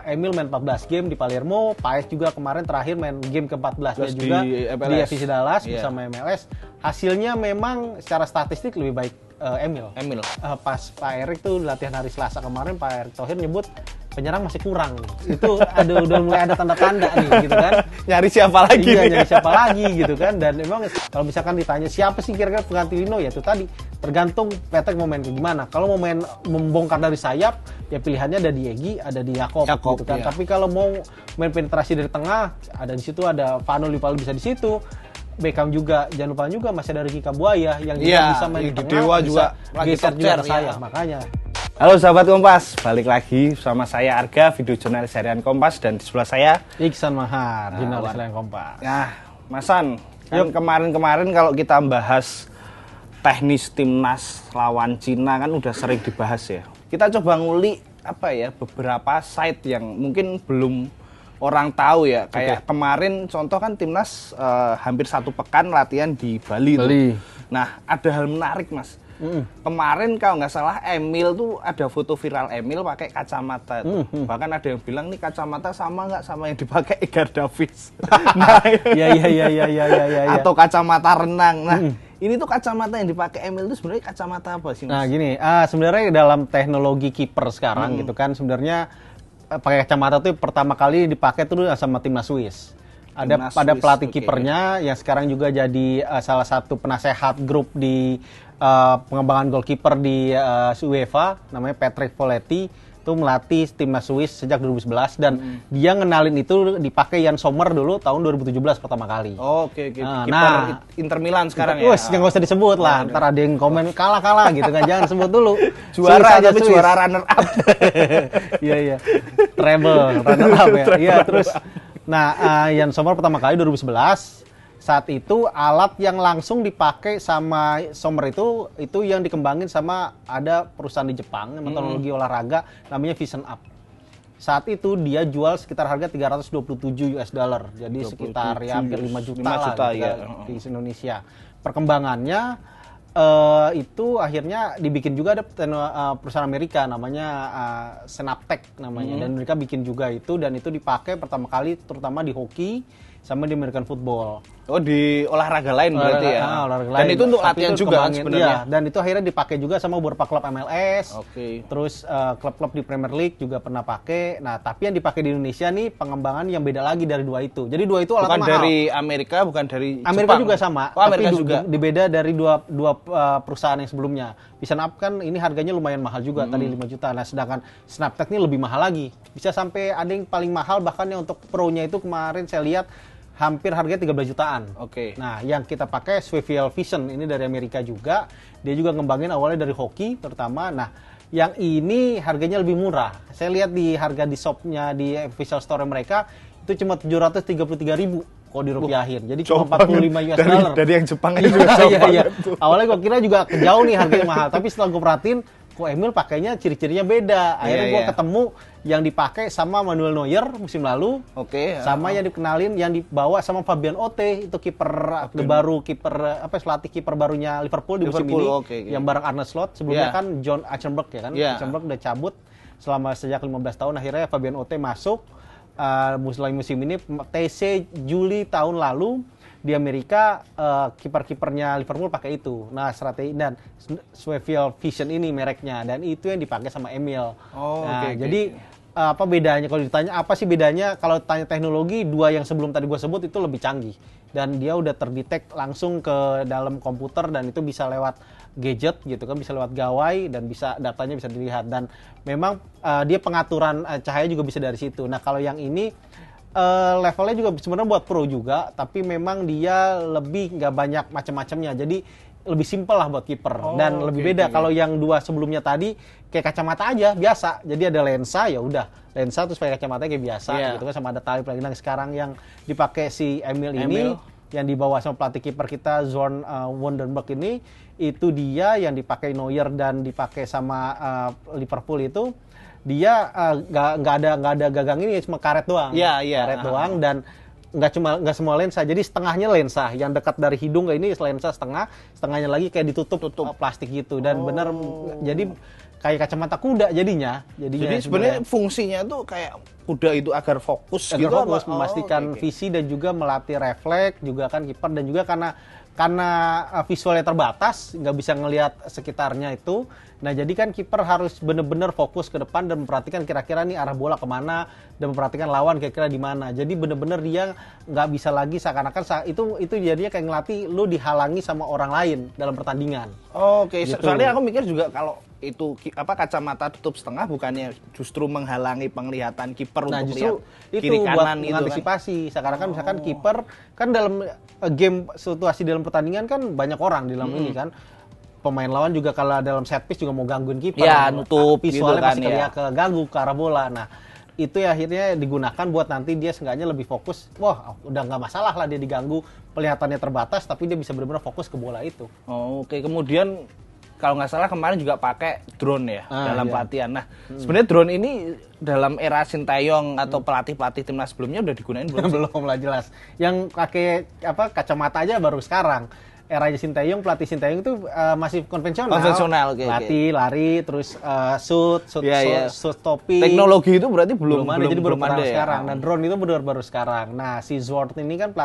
Emil main 14 game di Palermo, Paes juga kemarin terakhir main game ke-14 juga di FC Dallas bersama MLS. Hasilnya memang secara statistik lebih baik Emil. Pas Pak Erik tuh latihan hari Selasa kemarin, Pak Erik Thohir nyebut penyerang masih kurang. Itu udah mulai ada tanda-tanda nih gitu kan. Nyari siapa lagi? Iya, nyari siapa lagi gitu kan. Dan memang kalau misalkan ditanya siapa sih kira-kira pengganti Lino, ya itu tadi tergantung Patrick mau main kayak gimana. Kalau mau main membongkar dari sayap, ya pilihannya ada di Egy, ada di Jakob gitu kan. Iya. Tapi kalau mau main penetrasi dari tengah, ada di situ, ada Vano Lipalu bisa di situ. Beckham juga, jangan lupa juga masih ada Ricky Kabuaya yang juga bisa main di tengah, Dewa juga geser juga ke saya, makanya. Halo sahabat Kompas, balik lagi sama saya Arga, video jurnalis harian Kompas, dan di sebelah saya Iksan Mahar, jurnalis harian Kompas. Nah, Mas San, kan kemarin-kemarin kalau kita bahas teknis timnas lawan Cina kan udah sering dibahas ya. Kita coba ngulik beberapa site yang mungkin belum orang tahu ya. Kayak kemarin contoh kan timnas hampir 1 pekan latihan di Bali. Tuh. Nah, ada hal menarik, Mas. Kemarin kalau nggak salah Emil tuh ada foto viral Emil pakai kacamata tuh. Bahkan ada yang bilang nih kacamata sama nggak sama yang dipakai Edgar Davids. Nah, iya. Atau kacamata renang. Nah, ini tuh kacamata yang dipakai Emil itu sebenarnya kacamata apa sih, Mas? Nah, gini, sebenarnya dalam teknologi kiper sekarang gitu kan, sebenarnya pakai kacamata tuh pertama kali dipakai tuh sama timnas Swiss. Ada pelatih kipernya yang sekarang juga jadi salah satu penasehat grup di pengembangan goalkeeper di UEFA, namanya Patrick Folletti, itu melatih timnas Swiss sejak 2011 dan dia ngenalin itu dipakai Jan Sommer dulu tahun 2017 pertama kali. Oke. Kiper Inter Milan sekarang ya. Yang nggak usah disebut lah, ntar ada yang komen kalah gitu kan, jangan sebut dulu. Juara tapi juara runner up. Iya. Treble runner up ya. Iya, terus Jan Sommer pertama kali 2011. Saat itu alat yang langsung dipakai sama Sommer itu yang dikembangin sama ada perusahaan di Jepang yang teknologi olahraga namanya Vision Up. Saat itu dia jual sekitar harga 327 US dollar. Jadi sekitar ya hampir 5 juta lah di Indonesia. Perkembangannya itu akhirnya dibikin juga ada perusahaan Amerika namanya Synaptech namanya, dan mereka bikin juga itu, dan itu dipakai pertama kali terutama di hoki sama di American football. Oh, di olahraga lain berarti ya. Olahraga dan lain. itu untuk latihan juga sebenarnya. Iya, dan itu akhirnya dipakai juga sama beberapa klub MLS. Terus klub-klub di Premier League juga pernah pakai. Nah, tapi yang dipakai di Indonesia nih pengembangan yang beda lagi dari dua itu. Jadi dua itu alat mahal. Bukan dari Amerika, bukan dari Jepang. Amerika juga sama. Amerika tapi juga. Dibeda dari dua perusahaan yang sebelumnya. Vision Up kan ini harganya lumayan mahal juga, tadi 5 juta. Nah, sedangkan Synaptech ini lebih mahal lagi. Bisa sampai ada yang paling mahal bahkan yang untuk pro-nya itu kemarin saya lihat hampir harganya 13 jutaan. Nah, yang kita pakai Swivel Vision ini dari Amerika juga. Dia juga ngembangin awalnya dari hoki terutama. Nah, yang ini harganya lebih murah. Saya lihat di harga di shopnya di official store mereka itu cuma 733.000 kalau dirupiahin. Jadi cuma 45 US dollar. Dari yang Jepang aja juga iya. Awalnya gue kira juga jauh nih harganya mahal, tapi setelah gue perhatiin kok Emil pakainya ciri-cirinya beda. Akhirnya gue ketemu yang dipakai sama Manuel Neuer musim lalu, sama yang dikenalin, yang dibawa sama Fabian Ote, itu kiper baru, pelatih kiper barunya Liverpool di musim ini, yang bareng Arne Slot. Sebelumnya kan John Achenberg ya kan, Achenberg udah cabut sejak 15 tahun. Akhirnya Fabian Ote masuk musim ini. TC Juli tahun lalu di Amerika kiper-kipernya Liverpool pakai itu. Nah, strategi dan Swivel Vision ini mereknya, dan itu yang dipakai sama Emil. Jadi apa bedanya kalau ditanya apa sih bedanya? Kalau tanya teknologi, dua yang sebelum tadi gue sebut itu lebih canggih dan dia udah terdetek langsung ke dalam komputer, dan itu bisa lewat gadget gitu kan, bisa lewat gawai, dan bisa datanya bisa dilihat, dan memang dia pengaturan cahaya juga bisa dari situ. Nah, kalau yang ini levelnya juga sebenarnya buat pro juga, tapi memang dia lebih nggak banyak macam-macamnya, jadi lebih simpel lah buat kiper, dan lebih beda. Kalau yang dua sebelumnya tadi kayak kacamata aja biasa, jadi ada lensa, ya udah lensa terus pakai kacamata kayak biasa gitu kan, sama ada tali pelindung. Sekarang yang dipakai si Emil ini yang dibawa sama pelatih kiper kita Zorn Wonderberg ini, itu dia yang dipakai Neuer dan dipakai sama Liverpool itu. Dia nggak ada gagang ini, cuma karet doang. Karet doang, dan nggak semua lensa. Jadi setengahnya lensa, yang dekat dari hidung ini lensa setengahnya lagi kayak ditutup plastik gitu. Dan benar, jadi kayak kacamata kuda jadinya. Jadi sebenarnya fungsinya tuh kayak kuda itu agar fokus agar gitu, fokus, memastikan visi dan juga melatih refleks juga kan kiper, dan juga karena visualnya terbatas, nggak bisa ngelihat sekitarnya itu. Nah, jadi kan kiper harus benar-benar fokus ke depan dan memperhatikan kira-kira nih arah bola kemana, dan memperhatikan lawan kira-kira di mana. Jadi benar-benar dia nggak bisa lagi seakan-akan itu jadinya kayak ngelatih lu dihalangi sama orang lain dalam pertandingan. Oke, gitu. Soalnya aku mikir juga kalau itu kacamata tutup setengah bukannya justru menghalangi penglihatan kiper untuk lihat kiri kanan itu mengantisipasi. Sekarang kan misalkan kiper kan dalam game situasi dalam pertandingan kan banyak orang di dalam ini kan. Pemain lawan juga kalau dalam set piece juga mau gangguin kiper. Ya, nutup visualnya gitu kan, pasti keganggu ke arah bola. Nah, itu ya akhirnya digunakan buat nanti dia seenggaknya lebih fokus. Wah, udah nggak masalah lah dia diganggu, kelihatannya terbatas, tapi dia bisa benar-benar fokus ke bola itu. Oke, kemudian kalau nggak salah kemarin juga pakai drone ya dalam pelatihan. Nah, sebenarnya drone ini dalam era Sinteyong atau pelatih-pelatih timnas sebelumnya udah digunain belum? Belum lah jelas. Yang pakai kacamata aja baru sekarang. Era Sinteyong, pelatih Sinteyong itu masih konvensional. Konvensional, latih, lari, terus shoot topi. Teknologi itu berarti belum ada, jadi baru ada sekarang. Nah, drone itu baru sekarang. Nah, si Zwart ini kan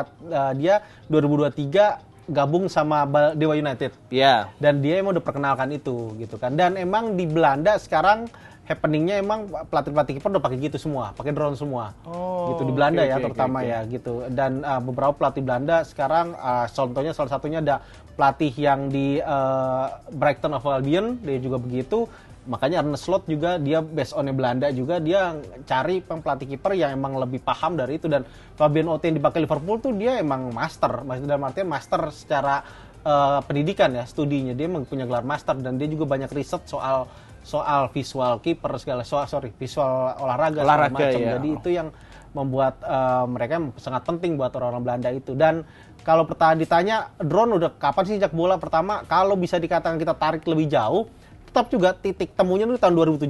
dia 2023 gabung sama Dewa United. Iya. Dan dia emang udah perkenalkan itu gitu kan. Dan emang di Belanda sekarang happeningnya emang pelatih-pelatih kiper udah pakai gitu semua, pakai drone semua. Gitu di Belanda terutama ya gitu. Dan beberapa pelatih Belanda sekarang contohnya salah satunya ada pelatih yang di Brighton of Albion, dia juga begitu. Makanya Arne Slot juga dia based on Belanda juga, dia cari pelatih kiper yang emang lebih paham dari itu. Dan Fabian Otte yang dipakai Liverpool tuh dia emang master dalam artian master secara pendidikan ya, studinya dia emang punya gelar master, dan dia juga banyak riset soal visual kiper visual olahraga macam. Ya. Jadi itu yang membuat mereka sangat penting buat orang-orang Belanda itu. Dan kalau ditanya drone udah kapan sih sejak bola pertama, kalau bisa dikatakan kita tarik lebih jauh, tetap juga titik temunya itu tahun 2017.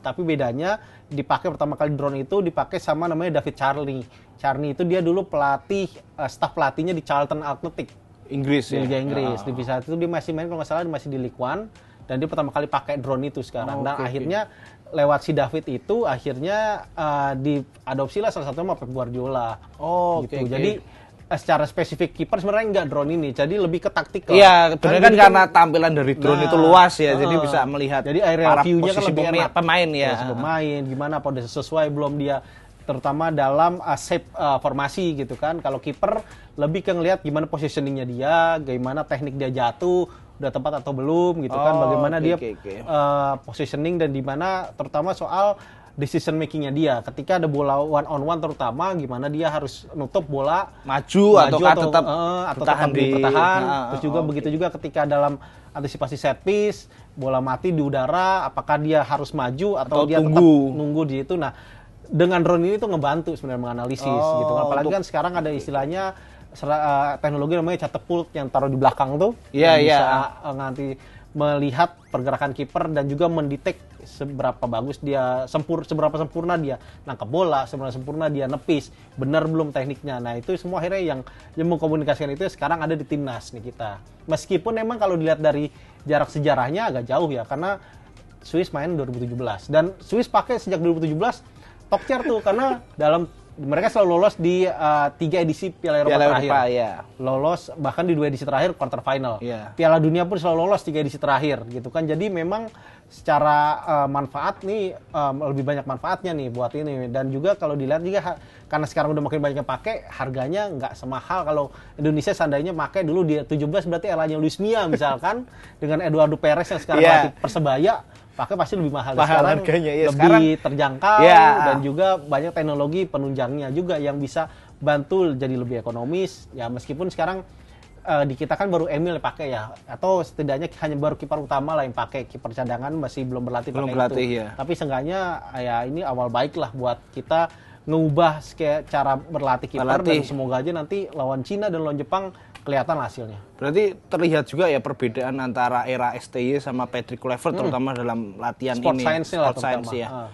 Tapi bedanya dipakai pertama kali drone itu dipakai sama namanya David Charney. Charney itu dia dulu pelatih staf pelatihnya di Charlton Athletic Inggris ya. Liga Inggris. Di saat itu dia masih main kalau nggak salah masih di League One, dan dia pertama kali pakai drone itu sekarang. Akhirnya lewat si David itu akhirnya diadopsilah salah satunya sama Pep Guardiola. Gitu. Jadi secara spesifik kiper sebenarnya nggak drone ini, jadi lebih ke taktikal. Iya, kan karena tampilan dari drone itu luas ya, jadi bisa melihat. Jadi area view-nya kan lebih enak. Pemain ya. Pemain gimana, apa udah sesuai belum dia, terutama dalam shape formasi gitu kan. Kalau kiper lebih ke ngelihat gimana positioningnya dia, gimana teknik dia jatuh, udah tepat atau belum gitu kan. Bagaimana dia positioning, dan dimana terutama soal decision makingnya dia ketika ada bola one on one, terutama gimana dia harus nutup bola maju atau tetap bertahan. Terus juga begitu juga ketika dalam antisipasi set piece, bola mati di udara, apakah dia harus maju atau dia tetap nunggu di itu. Nah, dengan drone ini tuh ngebantu sebenarnya menganalisis gitu. Apalagi kan sekarang ada istilahnya teknologi namanya catapult yang taruh di belakang tuh, yang bisa nanti melihat pergerakan kiper dan juga mendetek seberapa bagus dia, seberapa sempurna dia nangkap bola, seberapa sempurna dia nepis, benar belum tekniknya. Nah, itu semua akhirnya yang mengkomunikasikan itu sekarang ada di timnas nih kita. Meskipun emang kalau dilihat dari jarak sejarahnya agak jauh ya, karena Swiss main 2017 dan Swiss pakai sejak 2017 top tier tuh, karena mereka selalu lolos di 3 edisi Piala Eropa terakhir. Lolos bahkan di 2 edisi terakhir quarter final. Piala Dunia pun selalu lolos 3 edisi terakhir gitu kan. Jadi memang secara manfaat nih lebih banyak manfaatnya nih buat ini. Dan juga kalau dilihat juga karena sekarang udah makin banyak yang pakai, harganya nggak semahal kalau Indonesia seandainya pakai dulu di 17, berarti eranya Luis Mia misalkan dengan Eduardo Perez yang sekarang pelatih Persebaya, pakai pasti lebih mahal. Sekarang harganya, lebih sekarang terjangkau dan juga banyak teknologi penunjangnya juga yang bisa bantu jadi lebih ekonomis. Ya meskipun sekarang di kita kan baru Emil pakai ya, atau setidaknya hanya baru kiper utama lah yang pakai, kiper cadangan masih belum berlatih pakai itu. Tapi seenggaknya ya ini awal baik lah buat kita ngubah cara berlatih kiper, dan semoga aja nanti lawan Cina dan lawan Jepang kelihatan hasilnya. Berarti terlihat juga ya perbedaan antara era STY sama Patrick Kluivert terutama dalam latihan sport ini. Sport science ya.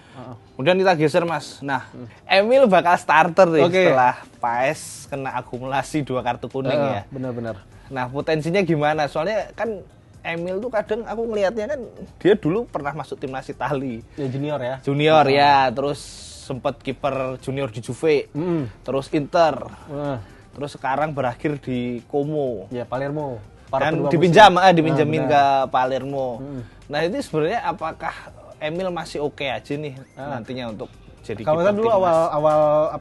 Kemudian kita geser Mas. Nah, Emil bakal starter nih setelah Paes kena akumulasi 2 kartu kuning ya. Benar-benar. Nah, potensinya gimana? Soalnya kan Emil tuh kadang aku ngelihatnya kan dia dulu pernah masuk timnas Itali. Ya junior ya. Junior ya, terus sempat kiper junior di Juve. Terus Inter. Terus sekarang berakhir di Como. Ya, Palermo. Dan dipinjamin ke Palermo. Nah, itu sebenarnya apakah Emil masih oke aja nih nantinya untuk jadi kalau kan dulu awal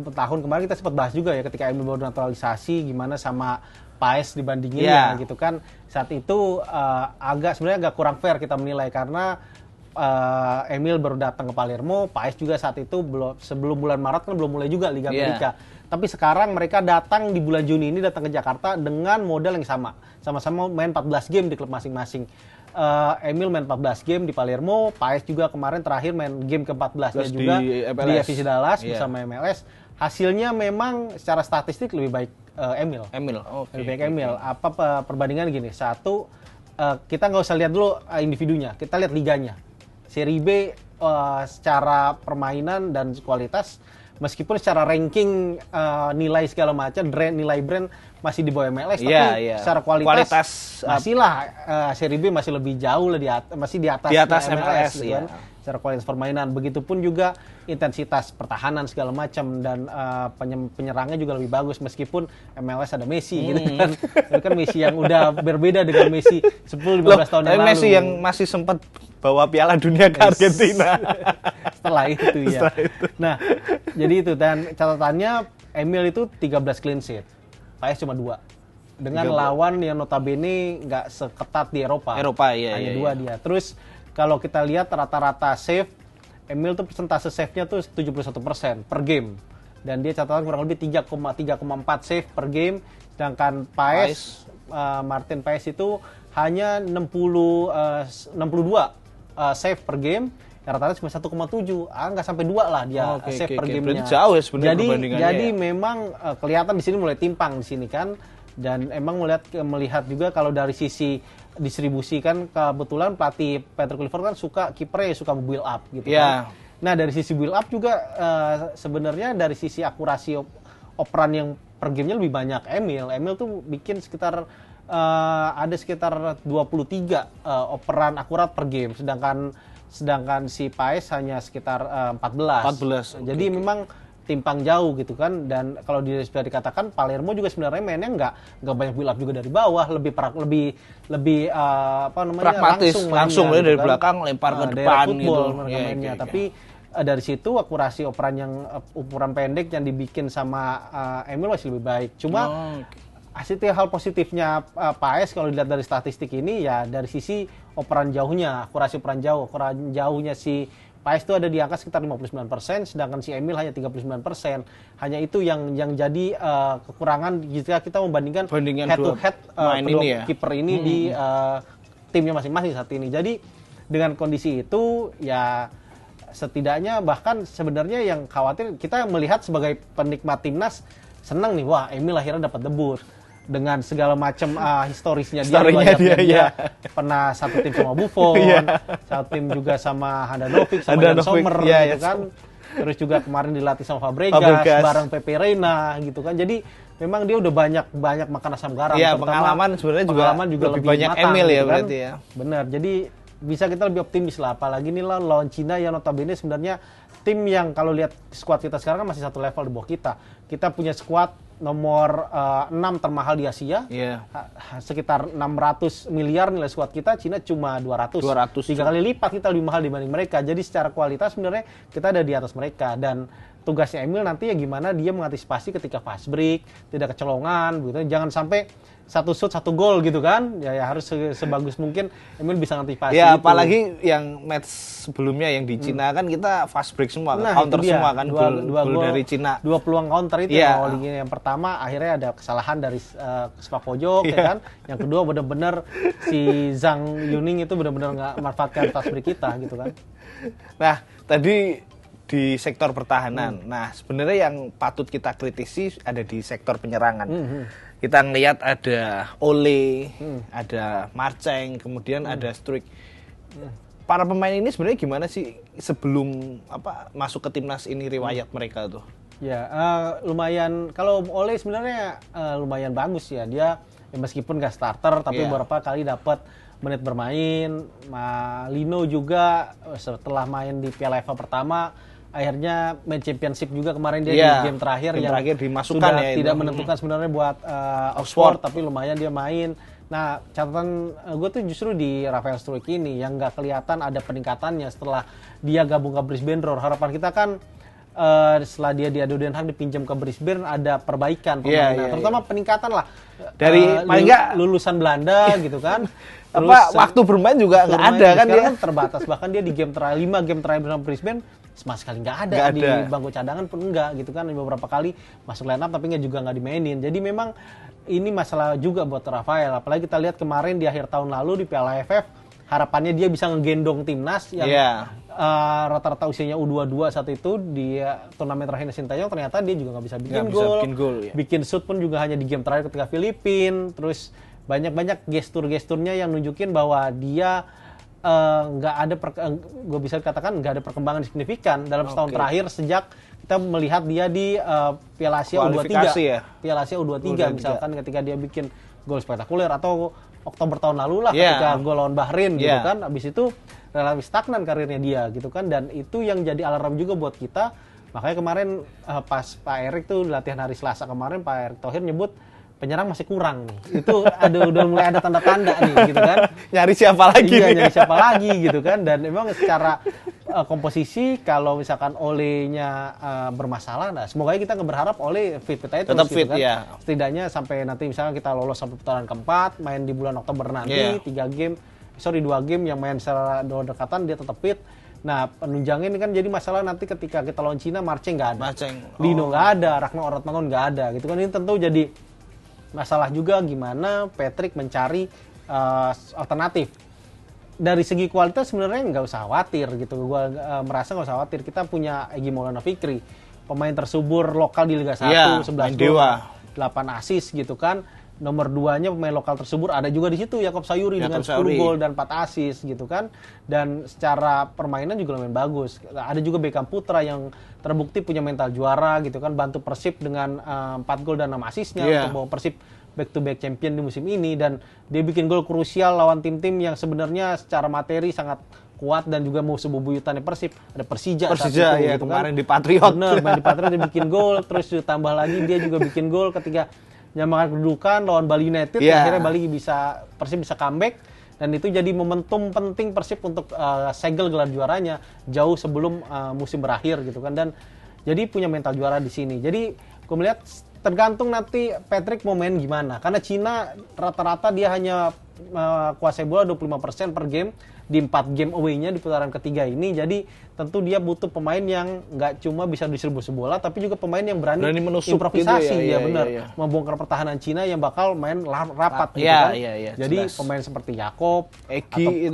tahun kemarin kita sempat bahas juga ya ketika Emil baru naturalisasi gimana sama Paes dibandingin ya gitu kan. Saat itu sebenarnya agak kurang fair kita menilai karena Emil baru datang ke Palermo, Paes juga saat itu sebelum bulan Maret kan belum mulai juga Liga Amerika. Tapi sekarang mereka datang di bulan Juni ini datang ke Jakarta dengan modal yang sama-sama main 14 game di klub masing-masing. Emil main 14 game di Palermo, Paes juga kemarin terakhir main game ke-14-nya juga di FC Dallas bersama MLS. Hasilnya memang secara statistik lebih baik Emil. Lebih baik Emil. Apa perbandingan gini? Satu, kita nggak usah lihat dulu individunya, kita lihat liganya. Serie B secara permainan dan kualitas, meskipun secara ranking nilai segala macam, nilai brand masih di bawah MLS, tapi secara kualitas masihlah Serie B masih lebih jauh masih di atas MLS gitu kan. Secara kualitas permainan, begitupun juga intensitas pertahanan segala macam dan penyerangnya juga lebih bagus meskipun MLS ada Messi gitu kan. Itu kan Messi yang udah berbeda dengan Messi 10-15 tahun yang lalu. Messi yang masih sempat bawa Piala Dunia ke Argentina. Setelah itu ya. Nah, jadi itu dan catatannya Emil itu 13 clean sheet. Paes cuma 2. Dengan lawan yang notabene nggak seketat di Eropa. Hanya 2 dia. Terus kalau kita lihat rata-rata save, Emil tuh persentase save-nya tuh 71% per game. Dan dia catatan kurang lebih 3,4 save per game. Sedangkan Paes, Martin Paes itu hanya 62 save per game. Rata-rata cuma 1,7, nggak sampai 2 lah dia save per gamenya. Berarti jauh ya sebenarnya perbandingannya. Jadi memang kelihatan di sini mulai timpang di sini kan. Dan emang melihat juga kalau dari sisi distribusi kan kebetulan pelatih Peter Clifford kan kipernya suka build up gitu kan. Nah dari sisi build up juga sebenarnya dari sisi akurasi operan yang per gamenya lebih banyak Emil. Emil tuh bikin sekitar ada sekitar 23 operan akurat per game, sedangkan si Paes hanya sekitar 14. Jadi memang timpang jauh gitu kan. Dan kalau sudah dikatakan Palermo juga sebenarnya mainnya nggak banyak build up juga dari bawah, lebih pragmatis, langsung mainnya, dari gitu belakang lempar ke depan football, gitu. Mereka mainnya. Tapi dari situ akurasi operan yang ukuran pendek yang dibikin sama Emil masih lebih baik. Cuma hal positifnya Paes kalau dilihat dari statistik ini ya dari sisi operan jauhnya, akurasi operan jauhnya si Paes itu ada di angka sekitar 59%, sedangkan si Emil hanya 39%. Hanya itu yang jadi kekurangan jika kita membandingkan head to head kedua kiper ini di timnya masing-masing saat ini. Jadi dengan kondisi itu ya setidaknya bahkan sebenarnya yang khawatir kita melihat sebagai penikmat timnas senang nih, wah Emil akhirnya dapat debut dengan segala macam historisnya dia pernah satu tim sama Buffon, satu tim juga sama Handanovic sama Jan Sommer gitu kan. Terus juga kemarin dilatih sama Fabregas bareng Pepe Reina gitu kan. Jadi memang dia udah banyak makan asam garam. Iya, pengalaman sebenarnya juga lebih banyak matang, Emil ya gitu berarti kan. Benar. Jadi bisa kita lebih optimis lah, apalagi nih lawan Cina yang notabene sebenarnya tim yang kalau lihat skuad kita sekarang kan masih satu level di bawah kita. Kita punya skuad nomor 6 termahal di Asia, sekitar 600 miliar nilai skuad kita, Cina cuma 200. 3 kali lipat kita lebih mahal dibanding mereka. Jadi secara kualitas sebenarnya kita ada di atas mereka. Dan tugasnya Emil nanti ya gimana dia mengantisipasi ketika fast break, tidak kecolongan, gitu. Jangan sampai satu shoot satu gol gitu kan. Ya harus sebagus mungkin Emil bisa mengantisipasi. Ya apalagi yang match sebelumnya yang di Cina kan kita fast break semua, counter semua kan, gol dari Cina. 2 peluang counter itu yang pertama akhirnya ada kesalahan dari sepak pojok ya kan. Yang kedua benar-benar si Zhang Yuning itu benar-benar nggak manfaatkan fast break kita gitu kan. Nah, tadi di sektor pertahanan. Nah, sebenarnya yang patut kita kritisi ada di sektor penyerangan. Kita ngelihat ada Ole, ada Marceng, kemudian ada Struijk. Para pemain ini sebenarnya gimana sih sebelum masuk ke timnas ini riwayat mereka tuh? Ya, lumayan. Kalau Ole sebenarnya lumayan bagus ya. Dia Ya, meskipun nggak starter, tapi beberapa kali dapat menit bermain. Lino juga setelah main di Piala FA pertama, akhirnya main championship juga kemarin dia di game terakhir yang dimasukkan sudah tidak menentukan sebenarnya buat Oxford, tapi lumayan dia main. Nah, catatan gue tuh justru di Rafael Struijk ini yang nggak kelihatan ada peningkatannya setelah dia gabung ke Brisbane Roar. Harapan kita kan setelah dia di Ado Den Haag dipinjam ke Brisbane ada perbaikan permainan, terutama peningkatan lah dari paling nggak lulusan Belanda gitu kan. Terus waktu bermain juga nggak ada kan dia kan terbatas, bahkan dia di game terakhir 5 game terakhir bersama Brisbane sama sekali nggak ada di bangku cadangan pun enggak gitu kan, beberapa kali masuk line up tapi juga nggak dimainin. Jadi memang ini masalah juga buat Rafael, apalagi kita lihat kemarin di akhir tahun lalu di Piala AFF harapannya dia bisa ngegendong timnas yang rata-rata usianya U22 saat itu di turnamen terakhir Sintayong, ternyata dia juga nggak bisa bikin gol. Bikin shoot pun juga hanya di game terakhir ketika Filipina. Terus banyak-banyak gestur-gesturnya yang nunjukin bahwa dia nggak ada, gue bisa katakan nggak ada perkembangan signifikan dalam setahun terakhir sejak kita melihat dia di Piala Asia U23. Piala Asia U23 misalkan ketika dia bikin gol spektakuler, atau Oktober tahun lalu lah ketika gol lawan Bahrain gitu kan. Abis itu relatif stagnan karirnya dia gitu kan, dan itu yang jadi alarm juga buat kita. Makanya kemarin pas Pak Erik tuh latihan hari Selasa kemarin, Pak Erik Thohir nyebut penyerang masih kurang nih. Itu udah mulai ada tanda-tanda nih gitu kan. Nyari siapa lagi? Iya, nyari siapa lagi gitu kan. Dan memang secara komposisi kalau misalkan Ole-nya bermasalah, nah semoga kita berharap Ole fit aja tetap fit gitu kan. ya. Setidaknya sampai nanti misalkan kita lolos sampai putaran keempat, main di bulan Oktober nanti 2 game yang main secara dekatan dia tetap fit. Nah, penunjangnya ini kan jadi masalah nanti ketika kita lawan Cina, Marceng nggak ada. Lino nggak ada, Ragnar Orotmangon nggak ada gitu kan. Ini tentu jadi masalah juga gimana Patrick mencari alternatif. Dari segi kualitas sebenarnya nggak usah khawatir gitu. Gue merasa nggak usah khawatir. Kita punya Egy Maulana Fikri, pemain tersubur lokal di Liga 1, 11 gol, 8 assist gitu kan. Nomor 2-nya pemain lokal tersubur ada juga di situ Yakob Sayuri dengan 10 gol dan 4 assist gitu kan. Dan secara permainan juga lumayan bagus. Ada juga Beckham Putra yang terbukti punya mental juara gitu kan, bantu Persib dengan 4 gol dan 6 assist-nya untuk bawa Persib back to back champion di musim ini, dan dia bikin gol krusial lawan tim-tim yang sebenarnya secara materi sangat kuat dan juga musuh bebuyutannya Persib. Ada Persija saat itu, ya, gitu kemarin kan. Di Patriot. Bener, main di Patriot dia bikin gol, terus ditambah lagi dia juga bikin gol ketika nyamakan kedudukan lawan Bali United. Akhirnya Persib bisa comeback, dan itu jadi momentum penting Persib untuk segel gelar juaranya jauh sebelum musim berakhir gitu kan. Dan jadi punya mental juara di sini. Jadi gue melihat tergantung nanti Patrick mau main gimana, karena Cina rata-rata dia hanya kuasai bola 25% per game di 4 game away-nya di putaran ketiga ini. Jadi tentu dia butuh pemain yang nggak cuma bisa distribusi bola, tapi juga pemain yang berani menusuk improvisasi gitu, membongkar pertahanan Cina yang bakal main rapat gitu kan. Jadi jelas. Pemain seperti Yakob, Egy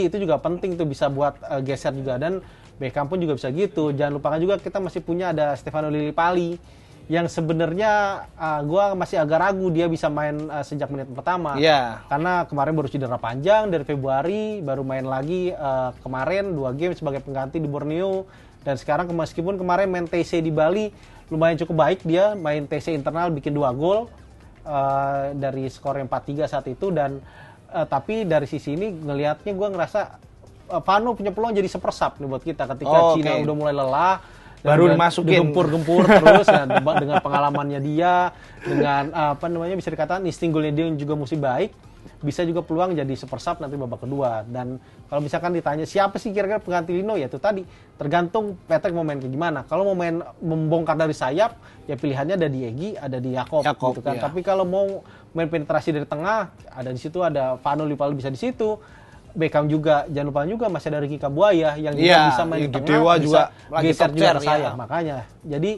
itu juga penting tuh, bisa buat geser juga, dan Beckham pun juga bisa gitu. Jangan lupakan juga kita masih punya ada Stefano Lillipali yang sebenarnya gue masih agak ragu dia bisa main sejak menit pertama. Karena kemarin baru cedera panjang dari Februari, baru main lagi kemarin 2 game sebagai pengganti di Borneo, dan sekarang meskipun kemarin main TC di Bali lumayan cukup baik, dia main TC internal bikin 2 gol dari skor yang 4-3 saat itu, dan tapi dari sisi ini ngelihatnya gue ngerasa Vano punya peluang jadi sepersap nih buat kita ketika Cina udah mulai lelah, baru dimasukin gempur terus ya, dengan pengalamannya dia, dengan bisa dikatakan insting golnya dia juga mesti baik, bisa juga peluang jadi sepersap nanti babak kedua. Dan kalau misalkan ditanya siapa sih kira-kira pengganti Lino, ya itu tadi tergantung Patrick mau main kayak gimana. Kalau mau main membongkar dari sayap, ya pilihannya ada di Egy, ada di Yakob gitu kan. Tapi kalau mau main penetrasi dari tengah, ada di situ, ada Vano Lillipali bisa di situ. Beckham juga, jangan lupa juga masih ada Ricky Kabuaya yang juga bisa main di tengah, Dewa juga geser juga ke saya. Makanya, jadi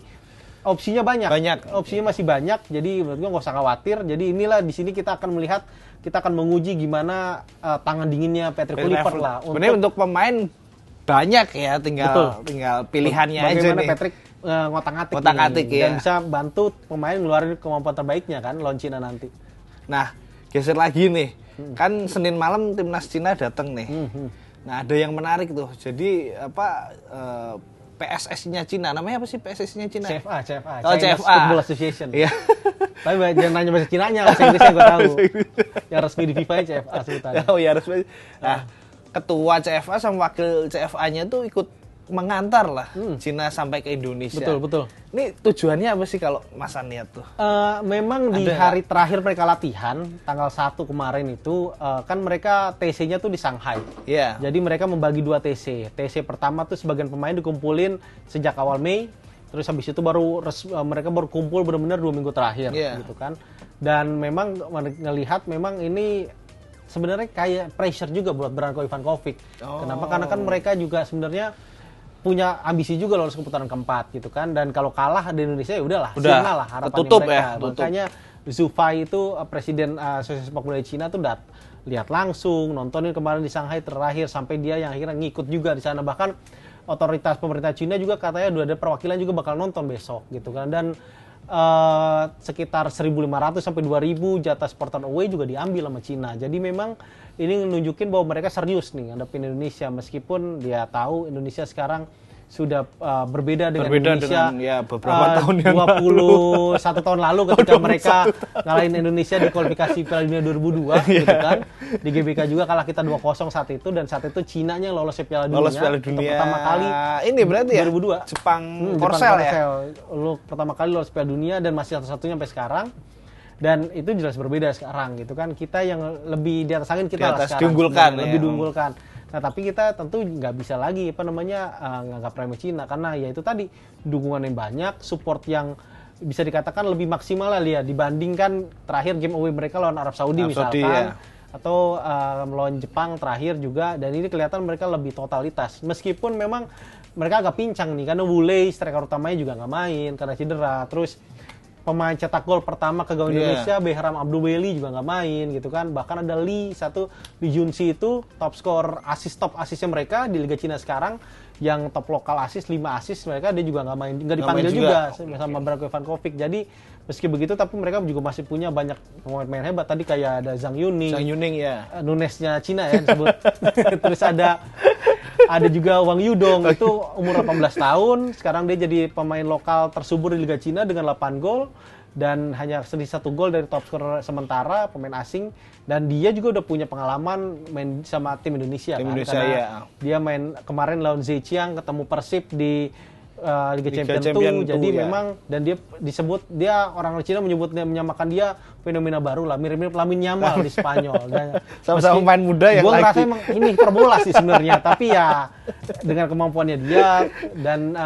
opsinya banyak. Opsinya masih banyak, jadi menurut gue nggak usah khawatir. Jadi inilah di sini kita akan melihat, kita akan menguji gimana tangan dinginnya Patrick Kluivert lah. Sebenarnya untuk pemain banyak ya, tinggal pilihannya aja nih. Bagaimana Patrick ngotak-ngatik dan bisa bantu pemain ngeluarin kemampuan terbaiknya kan lawan Cina nanti. Nah, geser lagi nih. Kan Senin malam timnas Cina datang nih. Nah, ada yang menarik tuh. Jadi PSSI-nya Cina, namanya apa sih PSSI-nya Cina? CFA. CFA. Football Association. Iya. Tapi jangan nanya bahasa Cinanya, bahasa Inggrisnya gue tahu. Yang resmi di FIFA CFA sebutannya. Oh ya resmi. Nah, ketua CFA sama wakil CFA-nya tuh ikut mengantar lah Cina sampai ke Indonesia. Betul. Ini tujuannya apa sih kalau Mas Aniat tuh? Memang di hari terakhir mereka latihan, tanggal 1 kemarin itu, kan mereka TC-nya tuh di Shanghai. Iya. Jadi mereka membagi 2 TC. TC pertama tuh sebagian pemain dikumpulin sejak awal Mei, terus habis itu mereka baru kumpul benar-benar 2 minggu terakhir, gitu kan. Dan memang ngelihat memang ini sebenarnya kayak pressure juga buat Branko Ivankovic. Kenapa? Karena kan mereka juga sebenarnya punya ambisi juga lolos ke putaran keempat gitu kan, dan kalau kalah di Indonesia ya udahlah, sirna lah harapannya tutup mereka. ya, Makanya Zhu Fei itu presiden Asosiasi Sepak Bola Cina tuh lihat langsung, nontonin kemarin di Shanghai terakhir sampai dia yang akhirnya ngikut juga di sana. Bahkan otoritas pemerintah Cina juga katanya udah ada perwakilan juga bakal nonton besok gitu kan, dan sekitar 1.500 sampai 2.000 jatah supporter away juga diambil sama Cina. Jadi memang ini nunjukin bahwa mereka serius nih ngadepin Indonesia, meskipun dia tahu Indonesia sekarang sudah berbeda dengan Indonesia beberapa tahun yang 21 tahun lalu ketika mereka ngalahin Indonesia di kualifikasi Piala Dunia 2002 gitu kan. Di GBK juga kalah kita 2-0 saat itu, dan saat itu Cinanya yang lolos Piala Dunia. Pertama kali ini berarti 2002 Jepang Korsel ya. Lu pertama kali lolos Piala Dunia dan masih satu-satunya sampai sekarang. Dan itu jelas berbeda sekarang gitu kan. Kita yang lebih di atas angin, kita di atas sekarang diunggulkan, lebih diunggulkan. Nah, tapi kita tentu nggak bisa lagi nganggap remeh Cina, karena ya itu tadi dukungan yang banyak, support yang bisa dikatakan lebih maksimal lah ya dibandingkan terakhir game away mereka lawan Arab Saudi misalkan, atau melawan Jepang terakhir juga. Dan ini kelihatan mereka lebih totalitas, meskipun memang mereka agak pincang nih karena Wulei striker utamanya juga nggak main karena cedera. Terus pemain cetak gol pertama ke gawang Indonesia, Behram Abdul Weli juga nggak main gitu kan. Bahkan ada Lee Junsi itu top asisnya mereka di Liga Cina sekarang, yang top lokal asis 5 asis mereka, dia juga nggak main, nggak dipanggil juga sama Branko Ivankovic. Jadi meski begitu tapi mereka juga masih punya banyak pemain hebat. Tadi kayak ada Zhang Yuning ya, Nunesnya Cina ya disebut. Terus ada juga Wang Yudong, itu umur 18 tahun, sekarang dia jadi pemain lokal tersubur di Liga Cina dengan 8 gol dan hanya selisih 1 gol dari top skor sementara pemain asing. Dan dia juga udah punya pengalaman main sama tim Indonesia karena dia main kemarin lawan Zhejiang, ketemu Persib di Liga Champions 2. Jadi memang, dan dia disebut, orang Cina menyamakan dia fenomena baru lah, mirip-mirip Lamine Yamal di Spanyol. Sama-sama pemain muda yang gue ngerasa emang ini hiperbola sih sebenarnya, tapi ya dengan kemampuannya dia, dan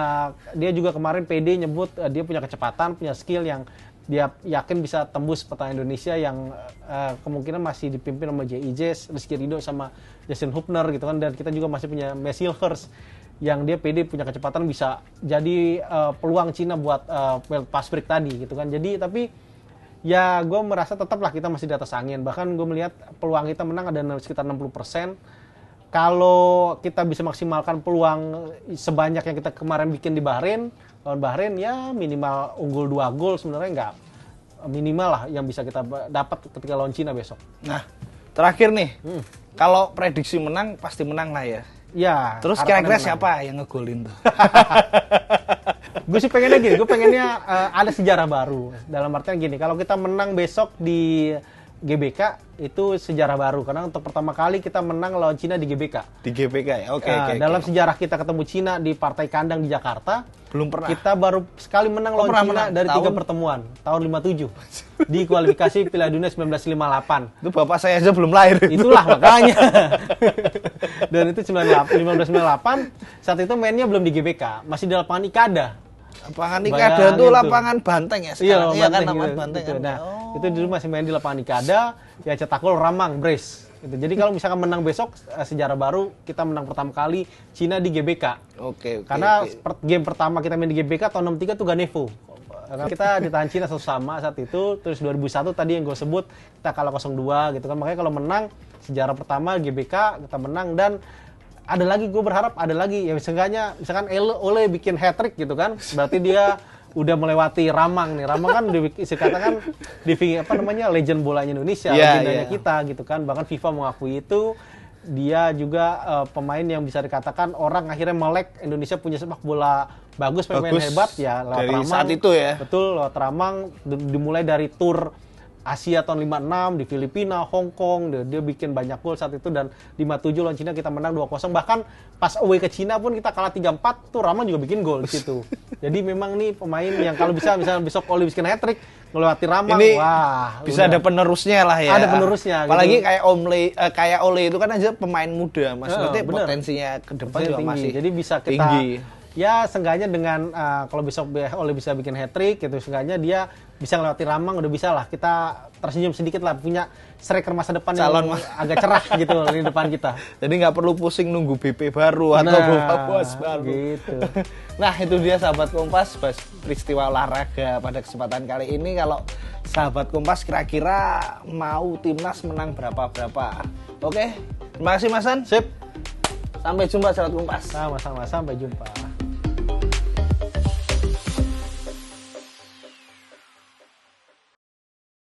dia juga kemarin PD nyebut dia punya kecepatan, punya skill yang dia yakin bisa tembus pertahanan Indonesia yang kemungkinan masih dipimpin sama J.I.J, Rizky Ridho sama Justin Hubner gitu kan. Dan kita juga masih punya Messi Hilgers yang dia PD punya kecepatan, bisa jadi peluang Cina buat pass break tadi gitu kan. Jadi tapi ya gue merasa tetaplah kita masih di atas angin. Bahkan gue melihat peluang kita menang ada sekitar 60%. Kalau kita bisa maksimalkan peluang sebanyak yang kita kemarin bikin di Bahrain, lawan Bahrain, ya minimal unggul 2 gol sebenarnya nggak minimal lah yang bisa kita dapat ketika lawan Cina besok. Nah, terakhir nih, kalau prediksi menang pasti menang lah ya. Ya. Terus kira-kira siapa yang ngegolin tuh? Gue sih pengennya gini, gue pengennya ada sejarah baru. Dalam artian gini, kalau kita menang besok di GBK itu sejarah baru, karena untuk pertama kali kita menang lawan Cina di GBK. Di GBK ya, oke. Dalam sejarah kita ketemu Cina di partai kandang di Jakarta, belum pernah. Kita baru sekali menang lawan Cina dari 3 pertemuan, tahun 57 di kualifikasi Piala Dunia 1958. Itu bapak saya aja belum lahir. Itulah makanya. Dan itu 1598, saat itu mainnya belum di GBK, masih di lapangan Ikada. Lapangan Ikada itu lapangan banteng ya sekarang. Iya kan, lapangan banteng. Gitu. Nah, itu dulu masih main di lapangan Ikada, ya cetak gol Ramang Brace. Gitu. Jadi kalau misalkan menang besok, sejarah baru, kita menang pertama kali Cina di GBK. Oke. Karena game pertama kita main di GBK tahun 63 tuh Ganevo. Kita ditahan Cina 1-1 saat itu. Terus 2001 tadi yang gue sebut, kita kalah 0-2 gitu kan. Makanya kalau menang, sejarah pertama GBK kita menang. Dan ada lagi, gue berharap ada lagi, ya misalkan Ole bikin hat-trick gitu kan, berarti dia udah melewati Ramang nih. Ramang kan dikatakan legend bolanya Indonesia, legendanya kita gitu kan. Bahkan FIFA mengakui itu. Dia juga pemain yang bisa dikatakan orang akhirnya melek Indonesia punya sepak bola bagus, pemain hebat ya lewat dari Ramang. saat itu ya. Betul, lewat Ramang dimulai dari tur Asia tahun 56 di Filipina, Hong Kong, dia bikin banyak gol saat itu dan 57 lawan Cina kita menang 2-0. Bahkan pas away ke Cina pun kita kalah 3-4 tuh Ramang juga bikin gol di situ. Jadi memang nih pemain yang kalau bisa misalnya besok Oli bikin hat-trick ngelewati Ramang, ini wah, bisa ada penerusnya lah ya. Ada penerusnya. Apalagi gitu. kayak Ole itu kan aja pemain muda, maksudnya potensinya ke depan juga tinggi. masih Jadi bisa kita tinggi. Ya seenggaknya dengan kalau besok Ole bisa bikin hat-trick gitu, seenggaknya dia bisa ngelewati Ramang, udah bisa lah kita tersenyum sedikit lah, punya striker masa depan yang agak cerah gitu di depan kita. Jadi nggak perlu pusing nunggu BP baru atau bos baru. Gitu. Nah itu dia sahabat Kompas, bahas peristiwa olahraga pada kesempatan kali ini. Kalau sahabat Kompas kira-kira mau timnas menang berapa? Oke, terima kasih Mas An. Sip. Sampai jumpa sahabat Kompas. Sama-sama, sampai jumpa.